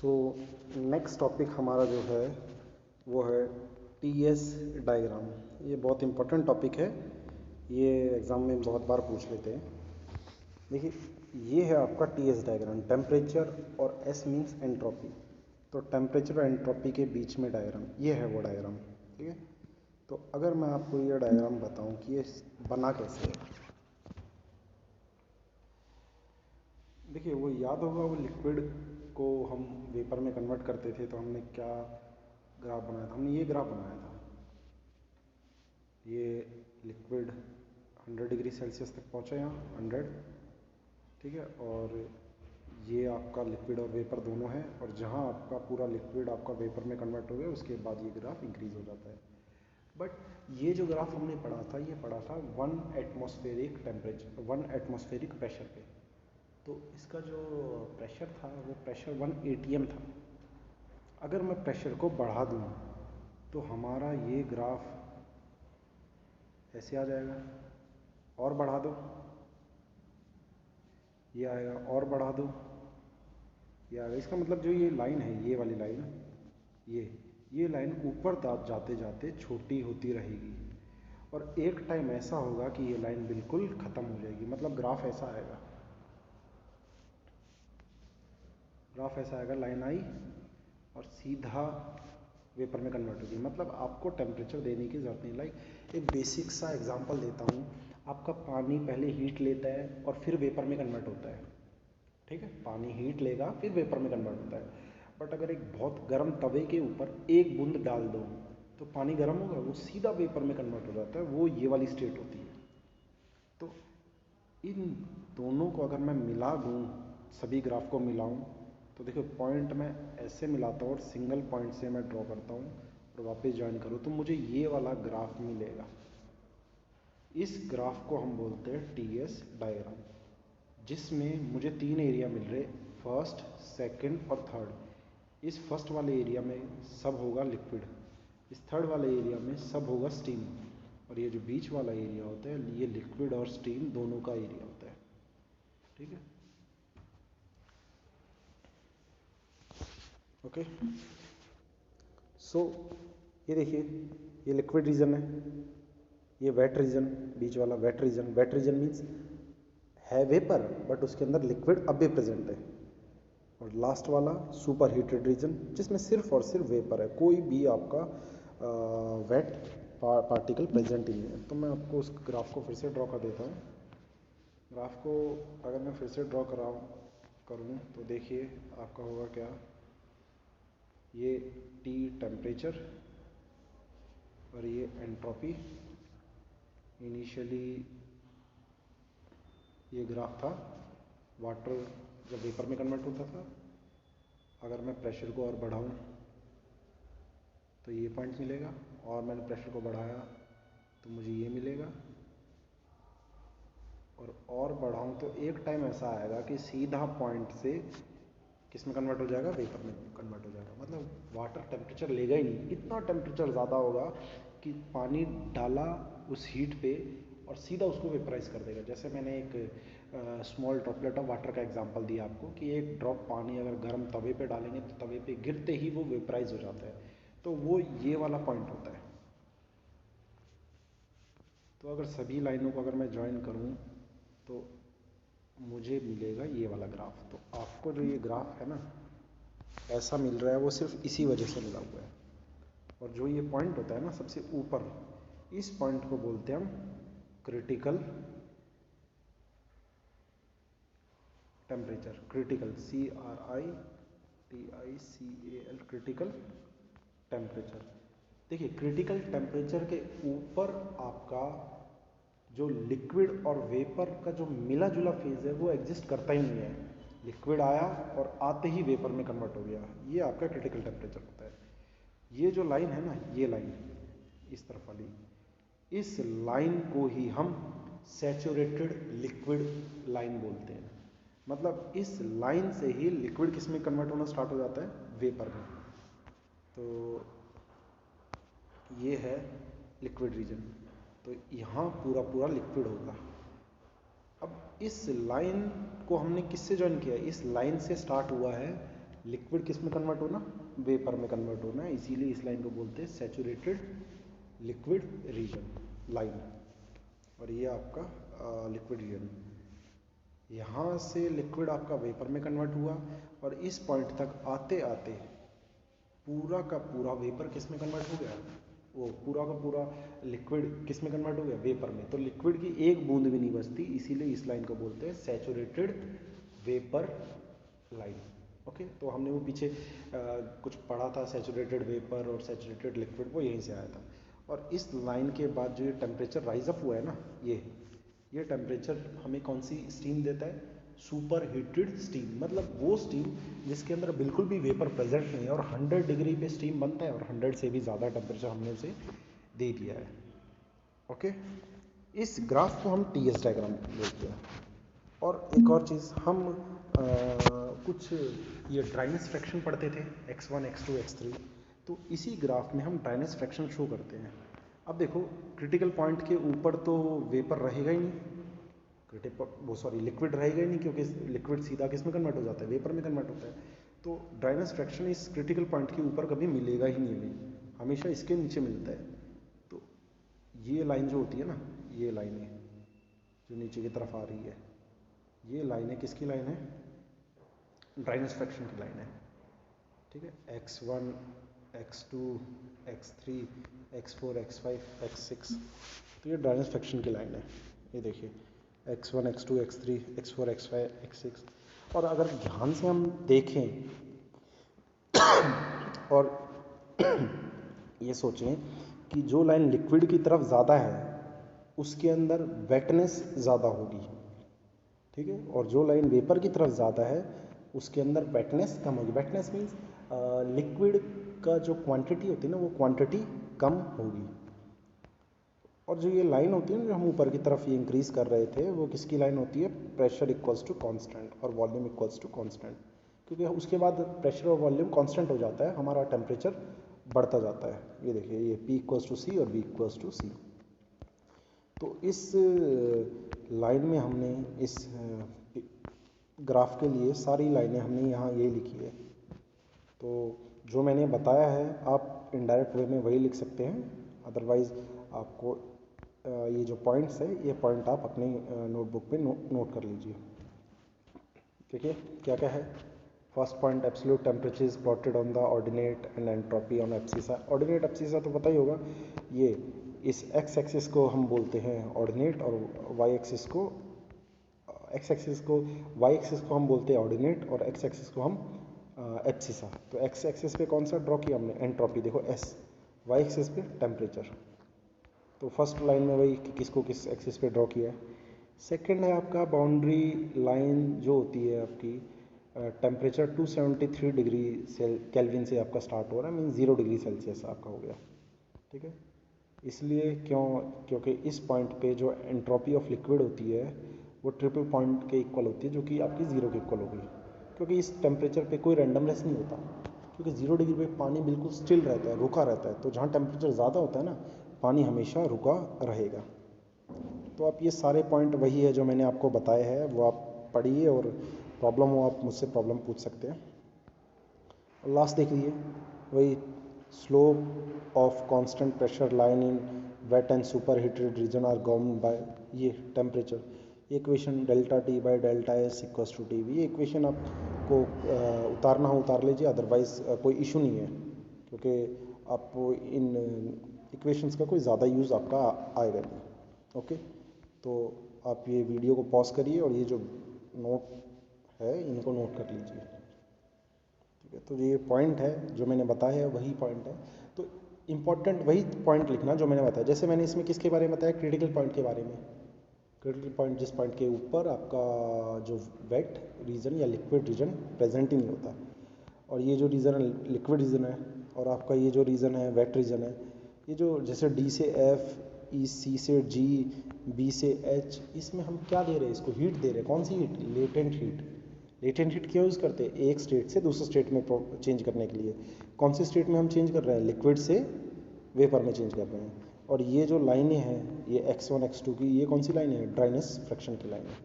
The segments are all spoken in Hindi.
सो नेक्स्ट टॉपिक हमारा जो है वो है टीएस डायग्राम। ये बहुत इम्पोर्टेंट टॉपिक है, ये एग्ज़ाम में बहुत बार पूछ लेते हैं। देखिए, ये है आपका टीएस डायग्राम, टेम्परेचर और एस मीन्स एंट्रोपी। तो टेम्परेचर और एंट्रोपी के बीच में डायग्राम, ये है वो डायग्राम। ठीक है, तो अगर मैं आपको ये डायग्राम बताऊं कि ये बना कैसे है। देखिए, वो याद होगा, वो लिक्विड को हम वेपर में कन्वर्ट करते थे तो हमने क्या ग्राफ बनाया था। हमने ये ग्राफ बनाया था। ये लिक्विड 100 डिग्री सेल्सियस तक पहुंचा, यहाँ 100, ठीक है। और ये आपका लिक्विड और वेपर दोनों है, और जहाँ आपका पूरा लिक्विड आपका वेपर में कन्वर्ट हो गया उसके बाद ये ग्राफ इंक्रीज हो जाता है। बट ये जो ग्राफ हमने पढ़ा था, ये पढ़ा था 1 एटमॉस्फेरिक टेम्परेचर, 1 एटमॉस्फेरिक प्रेशर पे। तो इसका जो प्रेशर था वो प्रेशर 1 atm था। अगर मैं प्रेशर को बढ़ा दूँ तो हमारा ये ग्राफ ऐसे आ जाएगा, और बढ़ा दो ये आएगा, और बढ़ा दो ये आएगा। इसका मतलब जो ये लाइन है, ये वाली लाइन, ये लाइन ऊपर जाते जाते छोटी होती रहेगी, और एक टाइम ऐसा होगा कि ये लाइन बिल्कुल ख़त्म हो जाएगी। मतलब ग्राफ ऐसा आएगा, लाइन आई और सीधा वेपर में कन्वर्ट होगी। मतलब आपको टेम्परेचर देने की ज़रूरत नहीं। लाइक एक बेसिक सा एग्जांपल देता हूँ। आपका पानी पहले हीट लेता है और फिर वेपर में कन्वर्ट होता है, ठीक है। पानी हीट लेगा फिर वेपर में कन्वर्ट होता है। बट अगर एक बहुत गर्म तवे के ऊपर एक बूंद डाल दो तो पानी गर्म होगा, वो सीधा वेपर में कन्वर्ट हो जाता है। वो ये वाली स्टेट होती है। तो इन दोनों को अगर मैं मिला दूँ, सभी ग्राफ को मिलाऊँ, तो देखो पॉइंट मैं ऐसे मिलाता हूँ और सिंगल पॉइंट से मैं ड्रॉ करता हूँ और वापस ज्वाइन करूँ तो मुझे ये वाला ग्राफ मिलेगा। इस ग्राफ को हम बोलते हैं टीएस डायग्राम, जिसमें मुझे 3 एरिया मिल रहे, फर्स्ट, सेकंड और थर्ड। इस फर्स्ट वाले एरिया में सब होगा लिक्विड, इस थर्ड वाले एरिया में सब होगा स्टीम, और ये जो बीच वाला एरिया होता है ये लिक्विड और स्टीम दोनों का एरिया होता है, ठीक है। ओके, सो ये देखिए, ये लिक्विड रीजन है, ये वेट रीजन, बीच वाला wet region. Wet region means है वेपर बट उसके अंदर लिक्विड अब भी प्रेजेंट है। और लास्ट वाला सुपर हीटेड रीजन, जिसमें सिर्फ और सिर्फ वेपर है, कोई भी आपका वेट पार्टिकल प्रेजेंट ही नहीं है। तो मैं आपको उस ग्राफ को फिर से ड्रॉ कर देता हूँ। ग्राफ को अगर मैं फिर से ड्रॉ करूँ तो देखिए आपका होगा क्या, ये टी टेम्परेचर और ये एंट्रोपी। इनिशियली ये ग्राफ था वाटर जब वेपर में कन्वर्ट होता था। अगर मैं प्रेशर को और बढ़ाऊं तो ये पॉइंट मिलेगा, और मैंने प्रेशर को बढ़ाया तो मुझे ये मिलेगा, और बढ़ाऊं तो एक टाइम ऐसा आएगा कि सीधा पॉइंट से किस में कन्वर्ट हो जाएगा, वेपर में कन्वर्ट हो जाएगा। मतलब वाटर टेम्परेचर लेगा ही नहीं, इतना टेम्परेचर ज़्यादा होगा कि पानी डाला उस हीट पे और सीधा उसको वेपराइज कर देगा। जैसे मैंने एक स्मॉल ड्रॉपलेट ऑफ वाटर का एग्जांपल दिया आपको कि एक ड्रॉप पानी अगर गर्म तवे पे डालेंगे तो तवे पे गिरते ही वो वेपराइज हो जाता है। तो वो ये वाला पॉइंट होता है। तो अगर सभी लाइनों को अगर मैं ज्वाइन करूँ तो मुझे मिलेगा ये वाला ग्राफ। तो आपको जो ये ग्राफ है ना ऐसा मिल रहा है, वो सिर्फ इसी वजह से मिला हुआ है। और जो ये पॉइंट होता है ना सबसे ऊपर, इस पॉइंट को बोलते हैं हम critical temperature. Critical, CRITICAL, critical temperature. देखिए, क्रिटिकल टेम्परेचर के ऊपर आपका जो लिक्विड और वेपर का जो मिला जुला फेज है वो एग्जिस्ट करता ही नहीं है। लिक्विड आया और आते ही वेपर में कन्वर्ट हो गया, ये आपका क्रिटिकल टेम्परेचर होता है। ये जो लाइन है ना, ये लाइन इस तरफ वाली, इस लाइन को ही हम सैचुरेटेड लिक्विड लाइन बोलते हैं। मतलब इस लाइन से ही लिक्विड किस में कन्वर्ट होना स्टार्ट हो जाता है, वेपर में। तो ये है लिक्विड रीजन, तो यहाँ पूरा पूरा लिक्विड होगा। अब इस लाइन को हमने किससे ज्वाइन किया, इस लाइन से स्टार्ट हुआ है लिक्विड किस में कन्वर्ट होना, वेपर में कन्वर्ट होना है, इसीलिए इस लाइन को बोलते हैं सैचुरेटेड लिक्विड रीजन लाइन। और ये आपका लिक्विड रीजन, यहाँ से लिक्विड आपका वेपर में कन्वर्ट हुआ और इस पॉइंट तक आते आते पूरा का पूरा वेपर किस में कन्वर्ट हो गया, वो पूरा का पूरा लिक्विड किस में कन्वर्ट हो गया, वेपर में। तो लिक्विड की एक बूंद भी नहीं बचती, इसीलिए इस लाइन को बोलते हैं सैचुरेटेड वेपर लाइन। ओके, तो हमने वो पीछे कुछ पढ़ा था सैचुरेटेड वेपर और सैचुरेटेड लिक्विड, वो यहीं से आया था। और इस लाइन के बाद जो ये टेम्परेचर राइज अप हुआ है ना, ये टेम्परेचर हमें कौन सी स्टीम देता है, सुपर हीटेड स्टीम, मतलब वो स्टीम जिसके अंदर बिल्कुल भी वेपर प्रेजेंट नहीं है और 100 डिग्री पे स्टीम बनता है और 100 से भी ज़्यादा टेम्परेचर हमने उसे दे दिया है। ओके, इस ग्राफ को हम टीएस डायग्राम बोलते हैं। और एक और चीज़, हम कुछ ये ड्राइनेस फ्रैक्शन पढ़ते थे, x1 x2 x3, तो इसी ग्राफ में हम ड्राइनेस फ्रैक्शन शो करते हैं। अब देखो, क्रिटिकल पॉइंट के ऊपर तो वेपर रहेगा ही नहीं, लिक्विड रहेगा ही नहीं, क्योंकि लिक्विड सीधा किस में कन्वर्ट हो जाता है, वेपर में कन्वर्ट होता है। तो ड्राइनेस फ्रैक्शन इस क्रिटिकल पॉइंट के ऊपर कभी मिलेगा ही नहीं, हमेशा इसके नीचे मिलता है। तो ये लाइन जो होती है ना, ये लाइनें जो नीचे की तरफ आ रही है, ये लाइनें किसकी लाइन है, ड्राइनेस फ्रैक्शन की लाइन है। ठीक है, x1 x2 x3 x4 x5 x6, तो ये ड्राइनेस फ्रैक्शन की लाइन है। ये देखिए x1 x2 x3 x4 x5 x6। और अगर ध्यान से हम देखें और ये सोचें कि जो लाइन लिक्विड की तरफ ज़्यादा है उसके अंदर वेटनेस ज़्यादा होगी, ठीक है, और जो लाइन वेपर की तरफ ज़्यादा है उसके अंदर वेटनेस कम होगी। वेटनेस मीन्स लिक्विड का जो क्वांटिटी होती है ना, वो क्वांटिटी कम होगी। और जो ये लाइन होती है ना, जो हम ऊपर की तरफ ये इंक्रीज कर रहे थे, वो किसकी लाइन होती है, प्रेशर इक्वल्स टू कांस्टेंट और वॉल्यूम इक्वल्स टू कांस्टेंट। क्योंकि उसके बाद प्रेशर और वॉल्यूम कांस्टेंट हो जाता है, हमारा टेम्परेचर बढ़ता जाता है। ये देखिए, ये P इक्वल्स टू सी और V इक्वल्स टू सी। तो इस लाइन में हमने इस ग्राफ के लिए सारी लाइनें हमने यहाँ ये लिखी है। तो जो मैंने बताया है आप इनडायरेक्ट वे में वही लिख सकते हैं, अदरवाइज़ आपको ये जो पॉइंट्स है, ये पॉइंट आप अपने नोटबुक पे नोट कर लीजिए। देखिए क्या क्या है। First point, absolute temperature is plotted on the ordinate and entropy on abscissa. Ordinate abscissa तो पता ही होगा, ये इस एक्स एक्सिस को हम बोलते हैं ऑर्डिनेट और वाई एक्सिस को, एक्स एक्सिस को वाई एक्सिस को हम बोलते हैं ऑर्डिनेट और एक्स एक्सिस को हम एब्सिसा। तो एक्स एक्सिस पे कौन सा ड्रॉ किया हमने, एंट्रोपी, देखो एस, वाई एक्सिस पे टेम्परेचर। तो फर्स्ट लाइन में वही कि किसको किस एक्सिस पे ड्रॉ किया है। सेकंड है आपका बाउंड्री लाइन जो होती है आपकी, टेम्परेचर 273 डिग्री केल्विन से आपका स्टार्ट हो रहा है, मीन 0 डिग्री सेल्सियस आपका हो गया, ठीक है। इसलिए क्योंकि इस पॉइंट पे जो एंट्रोपी ऑफ लिक्विड होती है वो ट्रिपल पॉइंट के इक्वल होती है, जो कि आपकी 0 के इक्वल होगी। क्योंकि इस टेम्परेचर पे कोई रैंडमनेस नहीं होता, क्योंकि 0 डिग्री पे पानी बिल्कुल स्टिल रहता है, रुका रहता है। तो जहाँ टेम्परेचर ज़्यादा होता है ना, पानी हमेशा रुका रहेगा। तो आप ये सारे पॉइंट वही है जो मैंने आपको बताए हैं, वो आप पढ़िए और प्रॉब्लम हो आप मुझसे प्रॉब्लम पूछ सकते हैं। और लास्ट देख लीजिए, वही slope of constant pressure line in wet and super heated region are govern by ये temperature. Equation delta T by delta S equals to T V. ये इक्वेशन आपको उतारना हो उतार लीजिए, अदरवाइज कोई इशू नहीं है, क्योंकि आपको इन इक्वेशंस का कोई ज़्यादा यूज़ आपका आएगा नहीं। ओके, तो आप ये वीडियो को पॉज करिए और ये जो नोट है इनको नोट कर लीजिए, ठीक है। तो ये पॉइंट है जो मैंने बताया है, वही पॉइंट है। तो इम्पॉर्टेंट वही पॉइंट लिखना जो मैंने बताया। जैसे मैंने इसमें किसके बारे में बताया, क्रिटिकल पॉइंट के बारे में। क्रिटिकल पॉइंट जिस पॉइंट के ऊपर आपका जो वेट रीजन या लिक्विड रीजन प्रेजेंट ही नहीं होता, और ये जो रीजन है लिक्विड रीजन है, और आपका ये जो रीजन है वेट रीजन है। ये जो जैसे डी से एफ, ई सी से जी, बी से एच, इसमें हम क्या दे रहे हैं, इसको हीट दे रहे हैं। कौन सी heat, latent heat. Latent heat क्यों यूज़ करते हैं, एक स्टेट से दूसरे स्टेट में चेंज करने के लिए। कौन से स्टेट में हम चेंज कर रहे हैं, लिक्विड से वेपर में चेंज कर रहे हैं। और ये जो लाइनें हैं, ये x1 x2 की, ये कौन सी लाइन है, ड्राइनेस फ्रैक्शन की लाइन है।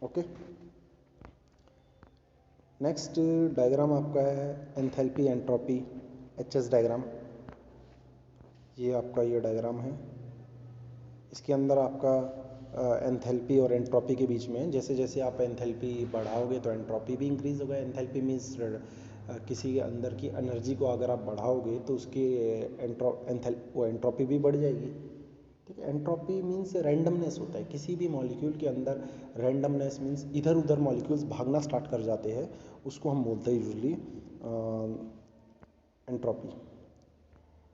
ओके, नेक्स्ट डायग्राम आपका है एंथैल्पी एंट्रोपी HS डायग्राम। ये आपका ये डायग्राम है। इसके अंदर आपका एंथैल्पी और एंट्रोपी के बीच में जैसे जैसे आप एंथैल्पी बढ़ाओगे तो एंट्रोपी भी इंक्रीज होगा। एंथैल्पी मीन्स किसी के अंदर की एनर्जी को अगर आप बढ़ाओगे तो उसकी एंट्रोपी भी बढ़ जाएगी। ठीक है। एंट्रोपी मीन्स रैंडमनेस होता है किसी भी मॉलिक्यूल के अंदर। रैंडमनेस मीन्स इधर उधर मॉलिक्यूल्स भागना स्टार्ट कर जाते हैं, उसको हम बोलते हैं यूजुअली एंट्रोपी।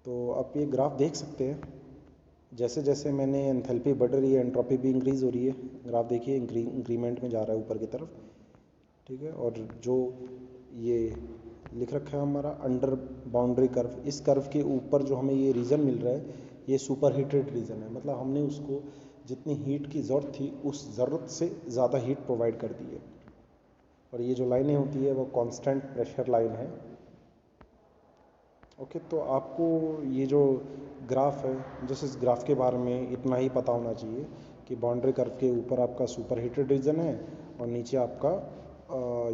तो आप ये ग्राफ देख सकते हैं, जैसे जैसे मैंने एंथैल्पी बढ़ रही है एंट्रोपी भी इंक्रीज हो रही है। ग्राफ देखिए इंक्रीमेंट में जा रहा है ऊपर की तरफ। ठीक है। और जो ये लिख रखा है हमारा अंडर बाउंड्री कर्व, इस कर्व के ऊपर जो हमें ये रीजन मिल रहा है ये सुपर हीटेड रीजन है। मतलब हमने उसको जितनी हीट की ज़रूरत थी उस ज़रूरत से ज़्यादा हीट प्रोवाइड कर दी है। और ये जो लाइनें होती है वो कांस्टेंट प्रेशर लाइन है। ओके। तो आपको ये जो ग्राफ है, जैसे इस ग्राफ के बारे में इतना ही पता होना चाहिए कि बाउंड्री कर्व के ऊपर आपका सुपर हीटेड रीजन है और नीचे आपका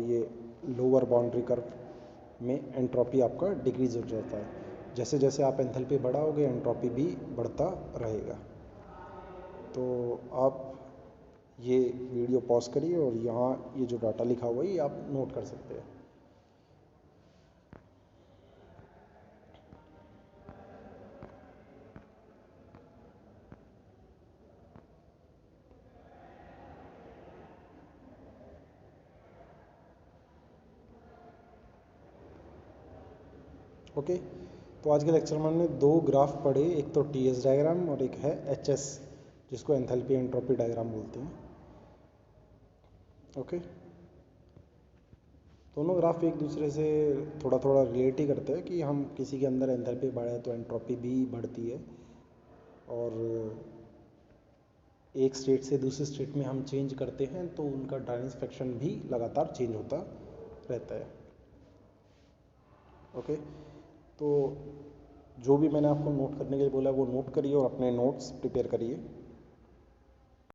ये लोअर बाउंड्री कर्व में एंट्रोपी आपका डिक्रीज हो जाता है। जैसे जैसे आप एंथैल्पी बढ़ाओगे एंट्रोपी भी बढ़ता रहेगा। तो आप ये वीडियो पॉज करिए और यहाँ ये जो डाटा लिखा हुआ है ये आप नोट कर सकते हैं। ओके। तो आज के लेक्चर में हमने दो ग्राफ पढ़े, एक तो TS डायग्राम और एक है HS जिसको एंथैल्पी एंट्रोपी डायग्राम बोलते हैं। ओके। दोनों ग्राफ एक दूसरे से थोड़ा थोड़ा रिलेट ही करते हैं कि हम किसी के अंदर एंथैल्पी बढ़े तो एंट्रोपी भी बढ़ती है, और एक स्टेट से दूसरे स्टेट में हम चेंज करते हैं तो उनका डायनेमिक फ्रैक्शन भी लगातार चेंज होता रहता है। ओके। तो जो भी मैंने आपको नोट करने के लिए बोला वो नोट करिए और अपने नोट्स प्रिपेयर करिए।